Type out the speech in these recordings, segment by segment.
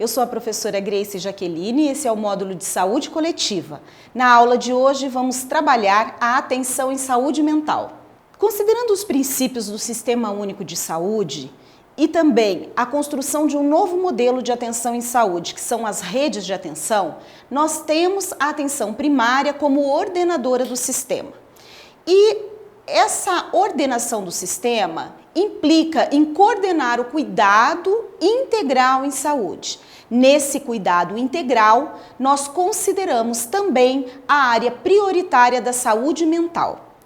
eu sou a professora Grace Jaqueline e esse é o módulo de saúde coletiva. Na aula de hoje vamos trabalhar a atenção em saúde mental. Considerando os princípios do Sistema Único de Saúde e também a construção de um novo modelo de atenção em saúde, que são as redes de atenção, nós temos a atenção primária como ordenadora do sistema. E essa ordenação do sistema implica em coordenar o cuidado integral em saúde. Nesse cuidado integral, nós consideramos também a área prioritária da saúde mental.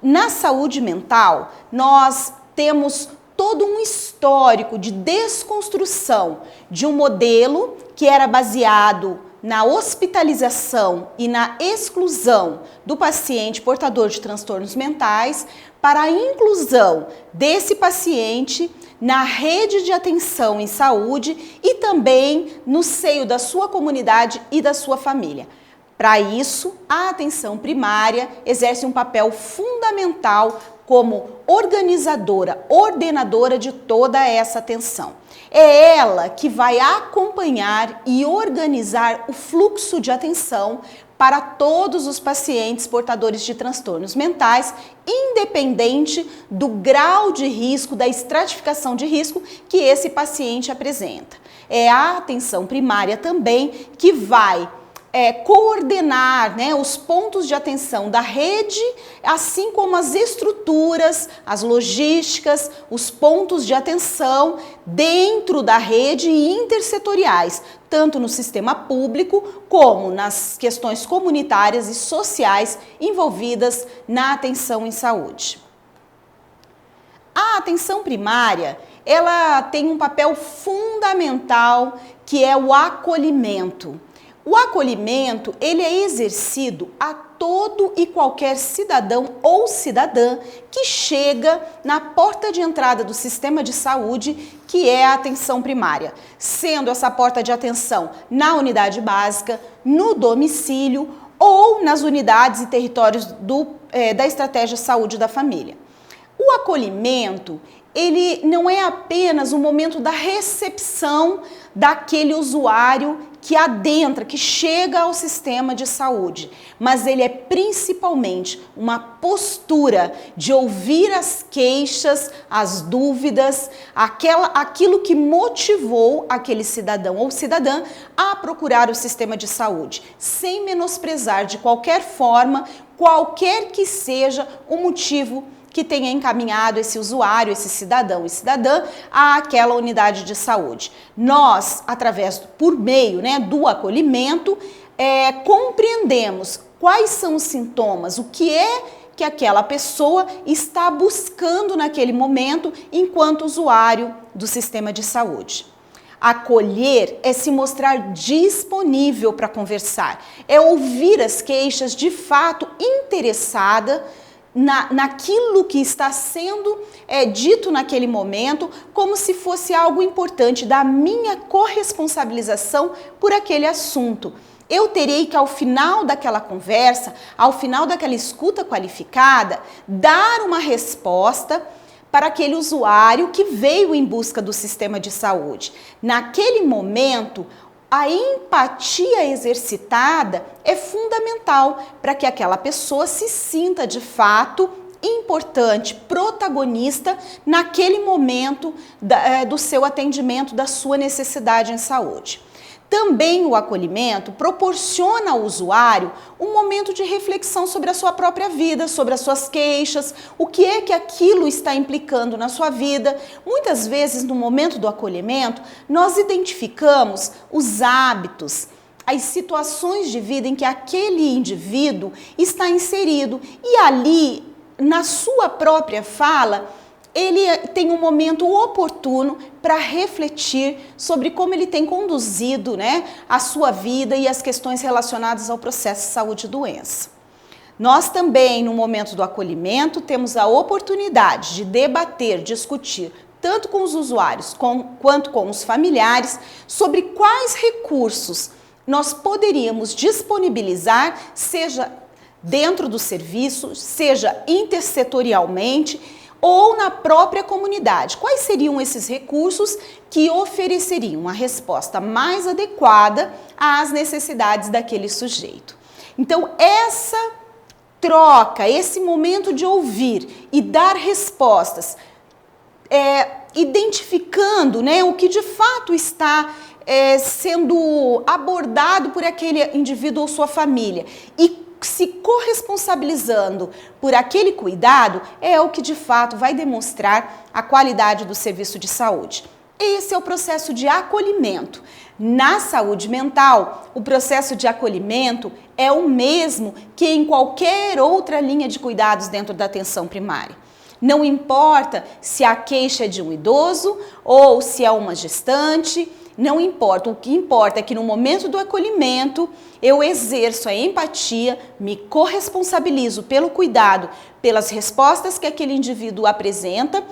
Na saúde mental, nós temos todo um histórico de desconstrução de um modelo que era baseado na hospitalização e na exclusão do paciente portador de transtornos mentais para a inclusão desse paciente na rede de atenção em saúde e também no seio da sua comunidade e da sua família. Para isso, a atenção primária exerce um papel fundamental como organizadora, ordenadora de toda essa atenção. É ela que vai acompanhar e organizar o fluxo de atenção para todos os pacientes portadores de transtornos mentais, independente do grau de risco, da estratificação de risco que esse paciente apresenta. É a atenção primária também que vai coordenar, os pontos de atenção da rede, assim como as estruturas, as logísticas, os pontos de atenção dentro da rede e intersetoriais, tanto no sistema público como nas questões comunitárias e sociais envolvidas na atenção em saúde. A atenção primária, ela tem um papel fundamental que é o acolhimento. O acolhimento, ele é exercido a todo e qualquer cidadão ou cidadã que chega na porta de entrada do sistema de saúde, que é a atenção primária, sendo essa porta de atenção na unidade básica, no domicílio ou nas unidades e territórios da estratégia saúde da família. O acolhimento, ele não é apenas o momento da recepção daquele usuário que adentra, que chega ao sistema de saúde, mas ele é principalmente uma postura de ouvir as queixas, as dúvidas, aquilo que motivou aquele cidadão ou cidadã a procurar o sistema de saúde, sem menosprezar de qualquer forma, qualquer que seja o motivo que tenha encaminhado esse usuário, esse cidadão e cidadã àquela unidade de saúde. Nós, por meio do acolhimento, compreendemos quais são os sintomas, o que é que aquela pessoa está buscando naquele momento enquanto usuário do sistema de saúde. Acolher é se mostrar disponível para conversar, é ouvir as queixas de fato interessada naquilo que está sendo dito naquele momento, como se fosse algo importante da minha corresponsabilização por aquele assunto. Eu terei que, ao final daquela conversa, ao final daquela escuta qualificada, dar uma resposta para aquele usuário que veio em busca do sistema de saúde. Naquele momento, a empatia exercitada é fundamental para que aquela pessoa se sinta de fato importante, protagonista naquele momento do seu atendimento, da sua necessidade em saúde. Também o acolhimento proporciona ao usuário um momento de reflexão sobre a sua própria vida, sobre as suas queixas, o que é que aquilo está implicando na sua vida. Muitas vezes, no momento do acolhimento, nós identificamos os hábitos, as situações de vida em que aquele indivíduo está inserido e ali, na sua própria fala, ele tem um momento oportuno para refletir sobre como ele tem conduzido a sua vida e as questões relacionadas ao processo de saúde e doença. Nós também, no momento do acolhimento, temos a oportunidade de debater, discutir, tanto com os usuários quanto com os familiares, sobre quais recursos nós poderíamos disponibilizar, seja dentro do serviço, seja intersetorialmente, ou na própria comunidade. Quais seriam esses recursos que ofereceriam uma resposta mais adequada às necessidades daquele sujeito? Então, essa troca, esse momento de ouvir e dar respostas, identificando, né, o que de fato está sendo abordado por aquele indivíduo ou sua família e se corresponsabilizando por aquele cuidado, é o que de fato vai demonstrar a qualidade do serviço de saúde. Esse é o processo de acolhimento. Na saúde mental, o processo de acolhimento é o mesmo que em qualquer outra linha de cuidados dentro da atenção primária. Não importa se a queixa é de um idoso ou se é uma gestante, não importa. O que importa é que no momento do acolhimento eu exerço a empatia, me corresponsabilizo pelo cuidado, pelas respostas que aquele indivíduo apresenta,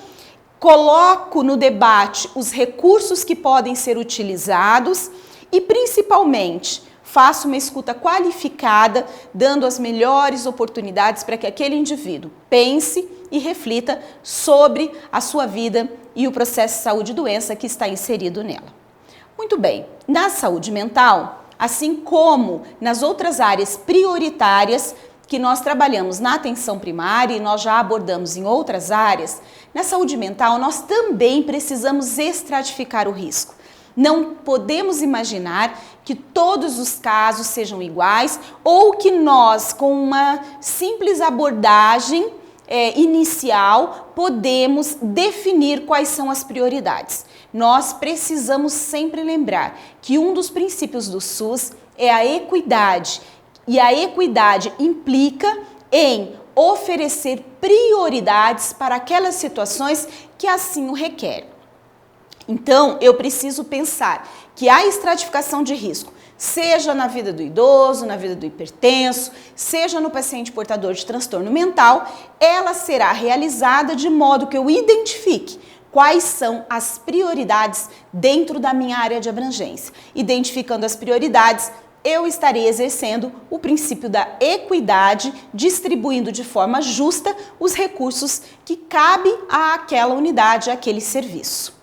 coloco no debate os recursos que podem ser utilizados e, principalmente, faço uma escuta qualificada, dando as melhores oportunidades para que aquele indivíduo pense e reflita sobre a sua vida e o processo de saúde e doença que está inserido nela. Muito bem, na saúde mental, assim como nas outras áreas prioritárias que nós trabalhamos na atenção primária e nós já abordamos em outras áreas, na saúde mental nós também precisamos estratificar o risco. Não podemos imaginar que todos os casos sejam iguais ou que nós, com uma simples abordagem inicial, podemos definir quais são as prioridades. Nós precisamos sempre lembrar que um dos princípios do SUS é a equidade. E a equidade implica em oferecer prioridades para aquelas situações que assim o requerem. Então, eu preciso pensar que a estratificação de risco, seja na vida do idoso, na vida do hipertenso, seja no paciente portador de transtorno mental, ela será realizada de modo que eu identifique quais são as prioridades dentro da minha área de abrangência. Identificando as prioridades, eu estarei exercendo o princípio da equidade, distribuindo de forma justa os recursos que cabem àquela unidade, àquele serviço.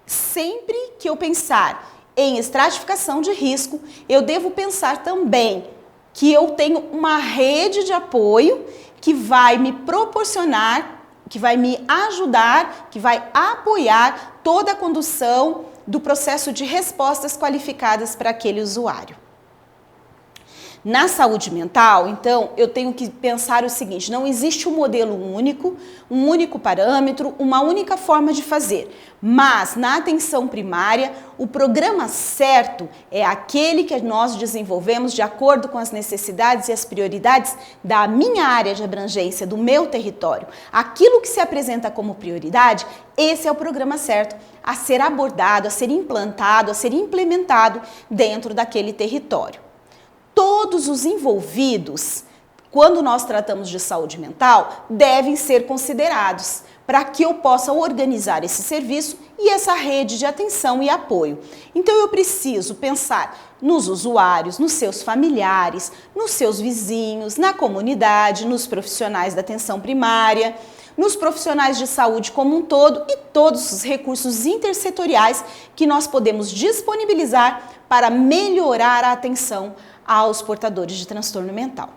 Sempre que eu pensar em estratificação de risco, eu devo pensar também que eu tenho uma rede de apoio que vai me proporcionar, que vai me ajudar, que vai apoiar toda a condução do processo de respostas qualificadas para aquele usuário. Na saúde mental, então, eu tenho que pensar o seguinte: não existe um modelo único, um único parâmetro, uma única forma de fazer. Mas, na atenção primária, o programa certo é aquele que nós desenvolvemos de acordo com as necessidades e as prioridades da minha área de abrangência, do meu território. Aquilo que se apresenta como prioridade, esse é o programa certo a ser abordado, a ser implantado, a ser implementado dentro daquele território. Todos os envolvidos, quando nós tratamos de saúde mental, devem ser considerados para que eu possa organizar esse serviço e essa rede de atenção e apoio. Então eu preciso pensar nos usuários, nos seus familiares, nos seus vizinhos, na comunidade, nos profissionais da atenção primária, nos profissionais de saúde como um todo e todos os recursos intersetoriais que nós podemos disponibilizar para melhorar a atenção aos portadores de transtorno mental.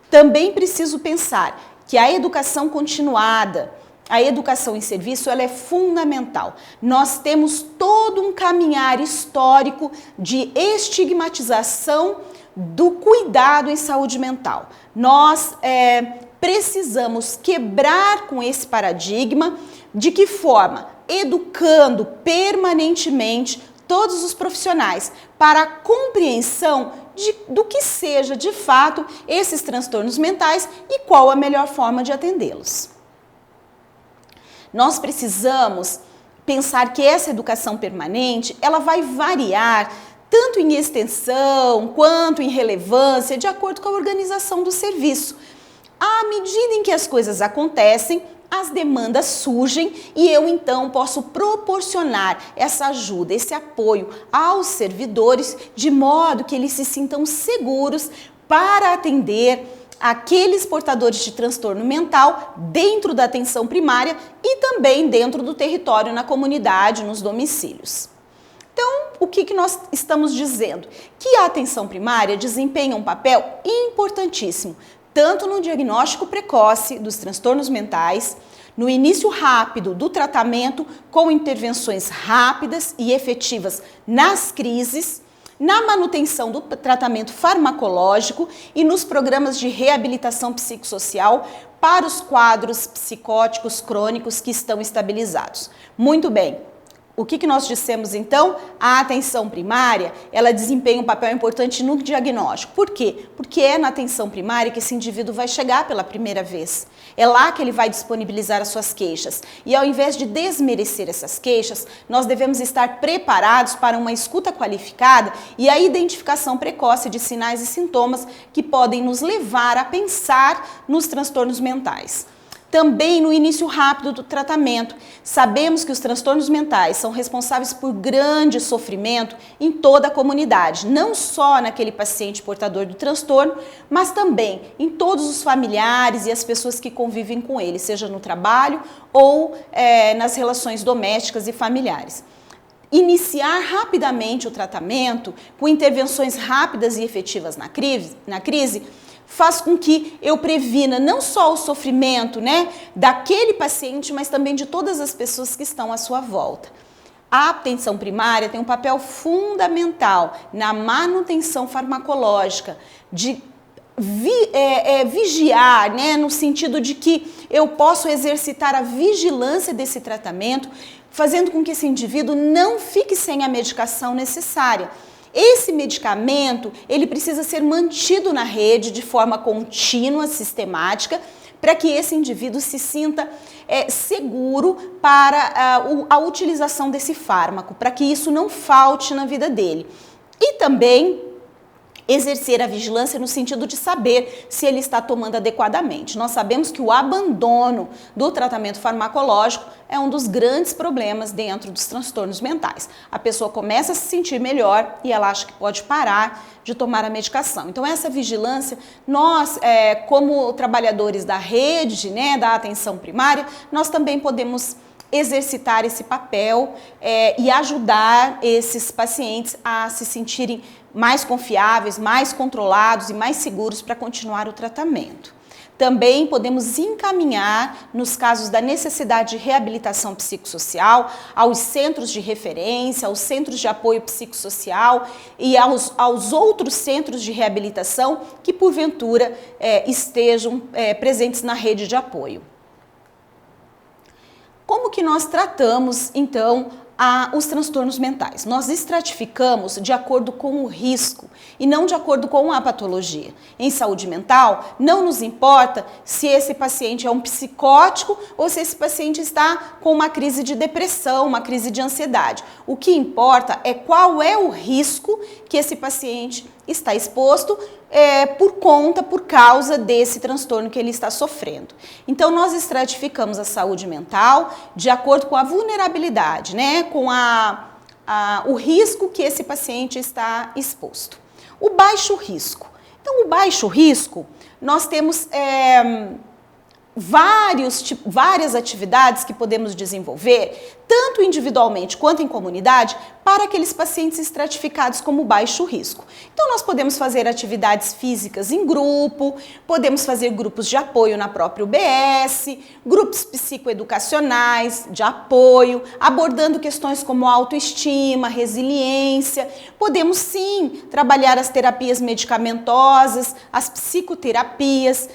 Também preciso pensar que a educação continuada, a educação em serviço, ela é fundamental. Nós temos todo um caminhar histórico de estigmatização do cuidado em saúde mental. Nós precisamos quebrar com esse paradigma. De que forma? Educando permanentemente todos os profissionais para a compreensão do que seja de fato esses transtornos mentais e qual a melhor forma de atendê-los. Nós precisamos pensar que essa educação permanente, ela vai variar tanto em extensão quanto em relevância, de acordo com a organização do serviço. À medida em que as coisas acontecem, as demandas surgem e eu então posso proporcionar essa ajuda, esse apoio aos servidores, de modo que eles se sintam seguros para atender aqueles portadores de transtorno mental dentro da atenção primária e também dentro do território, na comunidade, nos domicílios. Então, o que nós estamos dizendo? Que a atenção primária desempenha um papel importantíssimo, tanto no diagnóstico precoce dos transtornos mentais, no início rápido do tratamento, com intervenções rápidas e efetivas nas crises, na manutenção do tratamento farmacológico e nos programas de reabilitação psicossocial para os quadros psicóticos crônicos que estão estabilizados. Muito bem. O que nós dissemos então? A atenção primária, ela desempenha um papel importante no diagnóstico. Por quê? Porque é na atenção primária que esse indivíduo vai chegar pela primeira vez. É lá que ele vai disponibilizar as suas queixas. E ao invés de desmerecer essas queixas, nós devemos estar preparados para uma escuta qualificada e a identificação precoce de sinais e sintomas que podem nos levar a pensar nos transtornos mentais. Também no início rápido do tratamento, sabemos que os transtornos mentais são responsáveis por grande sofrimento em toda a comunidade, não só naquele paciente portador do transtorno, mas também em todos os familiares e as pessoas que convivem com ele, seja no trabalho ou nas relações domésticas e familiares. Iniciar rapidamente o tratamento com intervenções rápidas e efetivas na crise faz com que eu previna não só o sofrimento, daquele paciente, mas também de todas as pessoas que estão à sua volta. A atenção primária tem um papel fundamental na manutenção farmacológica, de vigiar, no sentido de que eu posso exercitar a vigilância desse tratamento, fazendo com que esse indivíduo não fique sem a medicação necessária. Esse medicamento, ele precisa ser mantido na rede de forma contínua, sistemática, para que esse indivíduo se sinta seguro para a utilização desse fármaco, para que isso não falte na vida dele. E também exercer a vigilância no sentido de saber se ele está tomando adequadamente. Nós sabemos que o abandono do tratamento farmacológico é um dos grandes problemas dentro dos transtornos mentais. A pessoa começa a se sentir melhor e ela acha que pode parar de tomar a medicação. Então essa vigilância, nós como trabalhadores da rede, da atenção primária, nós também podemos exercitar esse papel e ajudar esses pacientes a se sentirem mais confiáveis, mais controlados e mais seguros para continuar o tratamento. Também podemos encaminhar, nos casos da necessidade de reabilitação psicossocial, aos centros de referência, aos centros de apoio psicossocial e aos outros centros de reabilitação que, porventura, estejam presentes na rede de apoio. Como que nós tratamos, então, os transtornos mentais? Nós estratificamos de acordo com o risco e não de acordo com a patologia. Em saúde mental, não nos importa se esse paciente é um psicótico ou se esse paciente está com uma crise de depressão, uma crise de ansiedade. O que importa é qual é o risco que esse paciente está exposto por causa desse transtorno que ele está sofrendo. Então, nós estratificamos a saúde mental de acordo com a vulnerabilidade, com o risco que esse paciente está exposto. O baixo risco. Então, o baixo risco, nós temos várias atividades que podemos desenvolver, tanto individualmente quanto em comunidade, para aqueles pacientes estratificados como baixo risco. Então, nós podemos fazer atividades físicas em grupo, podemos fazer grupos de apoio na própria UBS, grupos psicoeducacionais de apoio, abordando questões como autoestima, resiliência. Podemos sim trabalhar as terapias medicamentosas, as psicoterapias,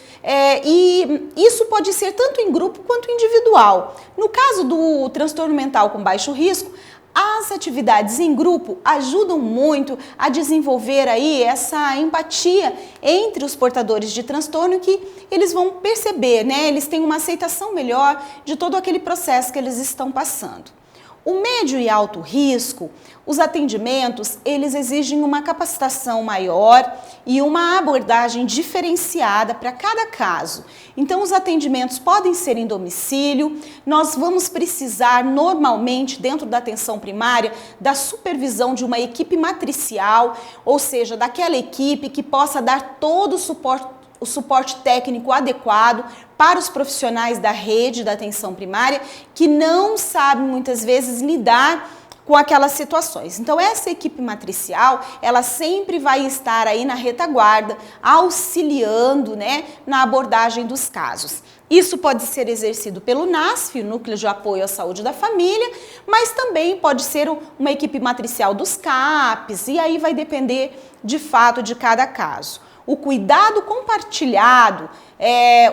e isso pode ser tanto em grupo quanto individual. No caso do transtorno mental com baixo risco, as atividades em grupo ajudam muito a desenvolver aí essa empatia entre os portadores de transtorno, que eles vão perceber, eles têm uma aceitação melhor de todo aquele processo que eles estão passando. O médio e alto risco, os atendimentos, eles exigem uma capacitação maior e uma abordagem diferenciada para cada caso. Então, os atendimentos podem ser em domicílio, nós vamos precisar normalmente, dentro da atenção primária, da supervisão de uma equipe matricial, ou seja, daquela equipe que possa dar todo o o suporte técnico adequado para os profissionais da rede da atenção primária que não sabem muitas vezes lidar com aquelas situações. Então essa equipe matricial, ela sempre vai estar aí na retaguarda, auxiliando, né, na abordagem dos casos. Isso pode ser exercido pelo NASF, o Núcleo de Apoio à Saúde da Família, mas também pode ser uma equipe matricial dos CAPs, e aí vai depender de fato de cada caso. O cuidado compartilhado,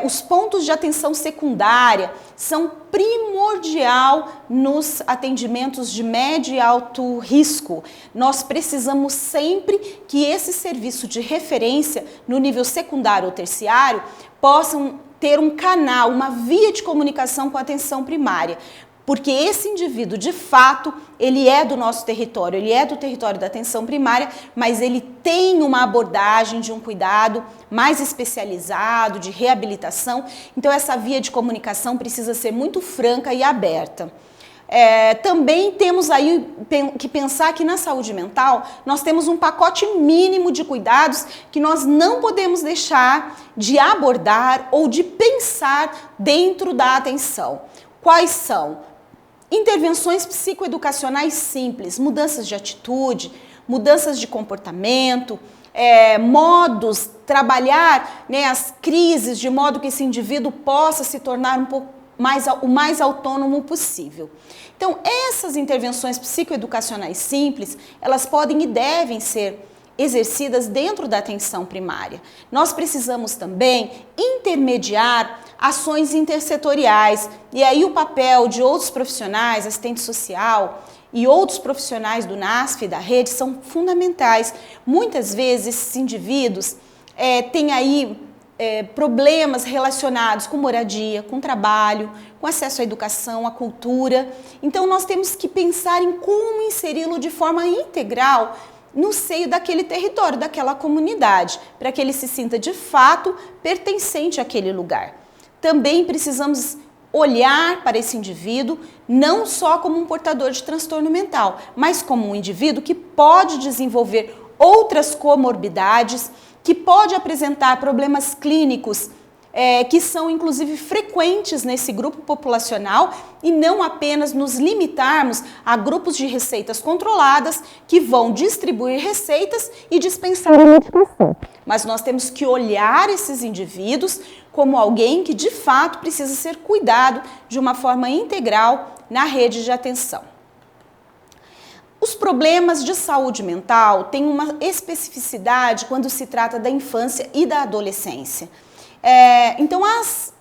os pontos de atenção secundária são primordial nos atendimentos de médio e alto risco. Nós precisamos sempre que esse serviço de referência no nível secundário ou terciário possam ter um canal, uma via de comunicação com a atenção primária. Porque esse indivíduo, de fato, ele é do nosso território, ele é do território da atenção primária, mas ele tem uma abordagem de um cuidado mais especializado, de reabilitação. Então, essa via de comunicação precisa ser muito franca e aberta. Também temos aí que pensar que na saúde mental nós temos um pacote mínimo de cuidados que nós não podemos deixar de abordar ou de pensar dentro da atenção. Quais são? Intervenções psicoeducacionais simples, mudanças de atitude, mudanças de comportamento, modos, trabalhar, né, as crises de modo que esse indivíduo possa se tornar o mais autônomo possível. Então, essas intervenções psicoeducacionais simples, elas podem e devem ser exercidas dentro da atenção primária. Nós precisamos também intermediar ações intersetoriais, e aí o papel de outros profissionais, assistente social e outros profissionais do NASF, da rede, são fundamentais. Muitas vezes esses indivíduos têm aí problemas relacionados com moradia, com trabalho, com acesso à educação, à cultura. Então nós temos que pensar em como inseri-lo de forma integral no seio daquele território, daquela comunidade, para que ele se sinta de fato pertencente àquele lugar. Também precisamos olhar para esse indivíduo não só como um portador de transtorno mental, mas como um indivíduo que pode desenvolver outras comorbidades, que pode apresentar problemas clínicos que são inclusive frequentes nesse grupo populacional, e não apenas nos limitarmos a grupos de receitas controladas que vão distribuir receitas e dispensar a medicação. Mas nós temos que olhar esses indivíduos como alguém que de fato precisa ser cuidado de uma forma integral na rede de atenção. Os problemas de saúde mental têm uma especificidade quando se trata da infância e da adolescência. Então, as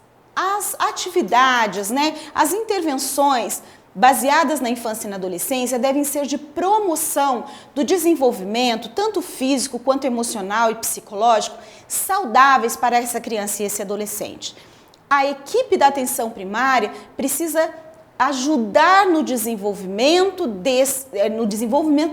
atividades, né, as intervenções baseadas na infância e na adolescência devem ser de promoção do desenvolvimento, tanto físico quanto emocional e psicológico, saudáveis para essa criança e esse adolescente. A equipe da atenção primária precisa ajudar no desenvolvimento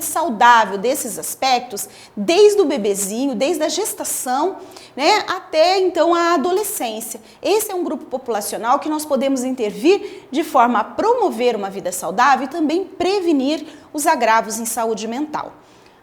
saudável desses aspectos, desde o bebezinho, desde a gestação, né, até então a adolescência. Esse é um grupo populacional que nós podemos intervir de forma a promover uma vida saudável e também prevenir os agravos em saúde mental.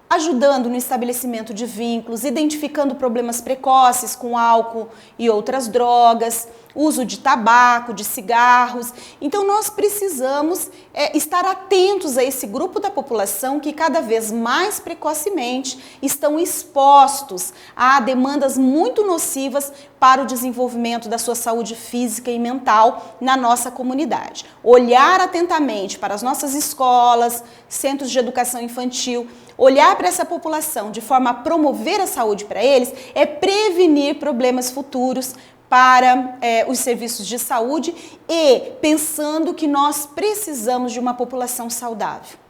Ajudando no estabelecimento de vínculos, identificando problemas precoces com álcool e outras drogas, uso de tabaco, de cigarros. Então nós precisamos estar atentos a esse grupo da população que cada vez mais precocemente estão expostos a demandas muito nocivas para o desenvolvimento da sua saúde física e mental na nossa comunidade. Olhar atentamente para as nossas escolas, centros de educação infantil, olhar para essa população de forma a promover a saúde para eles é prevenir problemas futuros para os serviços de saúde e pensando que nós precisamos de uma população saudável.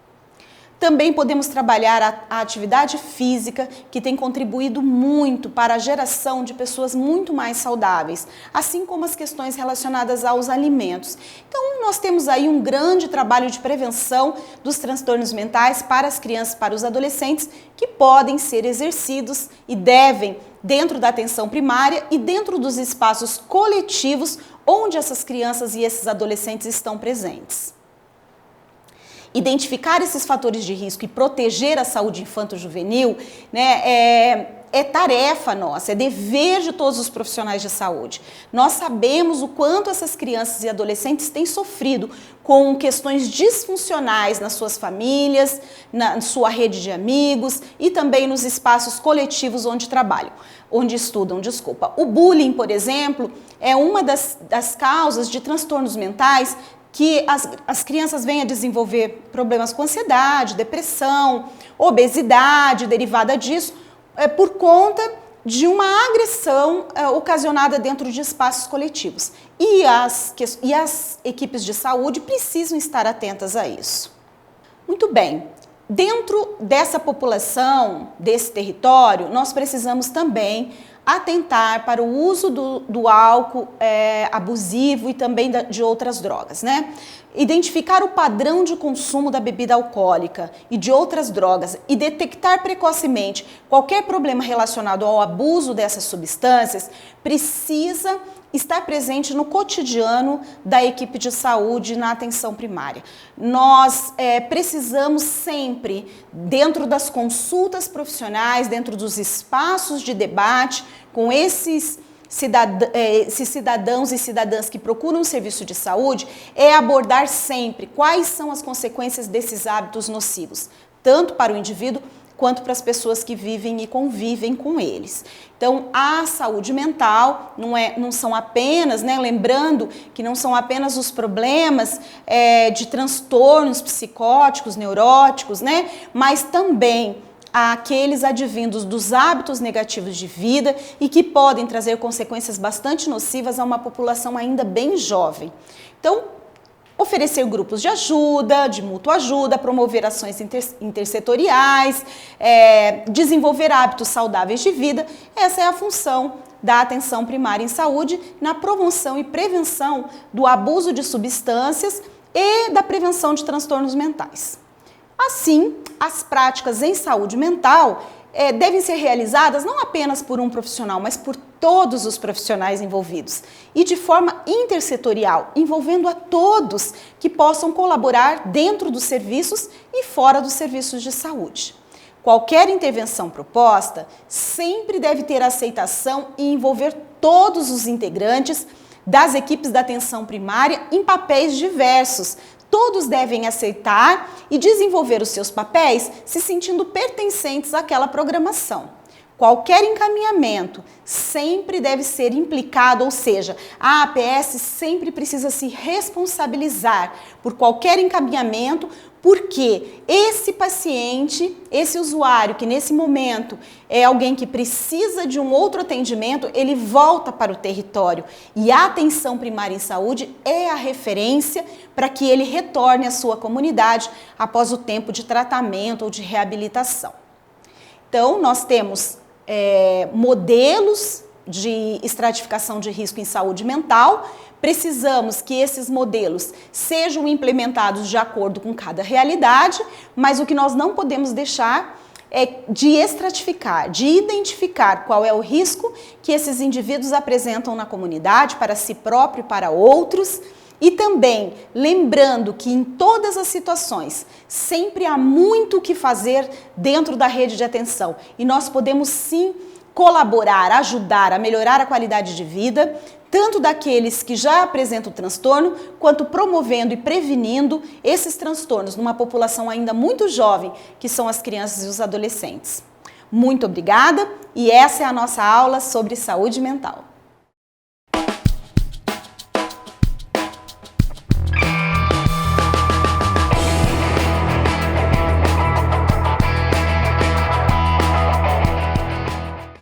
Também podemos trabalhar a atividade física, que tem contribuído muito para a geração de pessoas muito mais saudáveis, assim como as questões relacionadas aos alimentos. Então, nós temos aí um grande trabalho de prevenção dos transtornos mentais para as crianças e para os adolescentes, que podem ser exercidos e devem dentro da atenção primária e dentro dos espaços coletivos onde essas crianças e esses adolescentes estão presentes. Identificar esses fatores de risco e proteger a saúde infanto-juvenil, né, é tarefa nossa, é dever de todos os profissionais de saúde. Nós sabemos o quanto essas crianças e adolescentes têm sofrido com questões disfuncionais nas suas famílias, na sua rede de amigos e também nos espaços coletivos onde trabalham, onde estudam, desculpa. O bullying, por exemplo, é uma das causas de transtornos mentais que as crianças vêm a desenvolver problemas com ansiedade, depressão, obesidade derivada disso, por conta de uma agressão ocasionada dentro de espaços coletivos. E as equipes de saúde precisam estar atentas a isso. Muito bem, dentro dessa população, desse território, nós precisamos também atentar para o uso do álcool abusivo e também de outras drogas, né? Identificar o padrão de consumo da bebida alcoólica e de outras drogas e detectar precocemente qualquer problema relacionado ao abuso dessas substâncias precisa estar presente no cotidiano da equipe de saúde na atenção primária. Nós precisamos sempre, dentro das consultas profissionais, dentro dos espaços de debate, com esses cidadãos e cidadãs que procuram um serviço de saúde, abordar sempre quais são as consequências desses hábitos nocivos, tanto para o indivíduo quanto para as pessoas que vivem e convivem com eles. Então, a saúde mental não são apenas, lembrando que não são apenas os problemas de transtornos psicóticos, neuróticos, mas também aqueles advindos dos hábitos negativos de vida e que podem trazer consequências bastante nocivas a uma população ainda bem jovem. Então, oferecer grupos de ajuda, de mútua ajuda, promover ações intersetoriais, desenvolver hábitos saudáveis de vida, essa é a função da atenção primária em saúde na promoção e prevenção do abuso de substâncias e da prevenção de transtornos mentais. Assim, as práticas em saúde mental devem ser realizadas não apenas por um profissional, mas por todos os profissionais envolvidos e de forma intersetorial, envolvendo a todos que possam colaborar dentro dos serviços e fora dos serviços de saúde. Qualquer intervenção proposta sempre deve ter aceitação e envolver todos os integrantes das equipes da atenção primária em papéis diversos. Todos devem aceitar e desenvolver os seus papéis se sentindo pertencentes àquela programação. Qualquer encaminhamento sempre deve ser implicado, ou seja, a APS sempre precisa se responsabilizar por qualquer encaminhamento, porque esse paciente, esse usuário que nesse momento é alguém que precisa de um outro atendimento, ele volta para o território e a atenção primária em saúde é a referência para que ele retorne à sua comunidade após o tempo de tratamento ou de reabilitação. Então, nós temos modelos de estratificação de risco em saúde mental. Precisamos que esses modelos sejam implementados de acordo com cada realidade, mas o que nós não podemos deixar é de estratificar, de identificar qual é o risco que esses indivíduos apresentam na comunidade para si próprio e para outros. E também lembrando que em todas as situações sempre há muito o que fazer dentro da rede de atenção e nós podemos sim colaborar, ajudar a melhorar a qualidade de vida, tanto daqueles que já apresentam transtorno, quanto promovendo e prevenindo esses transtornos numa população ainda muito jovem, que são as crianças e os adolescentes. Muito obrigada e essa é a nossa aula sobre saúde mental.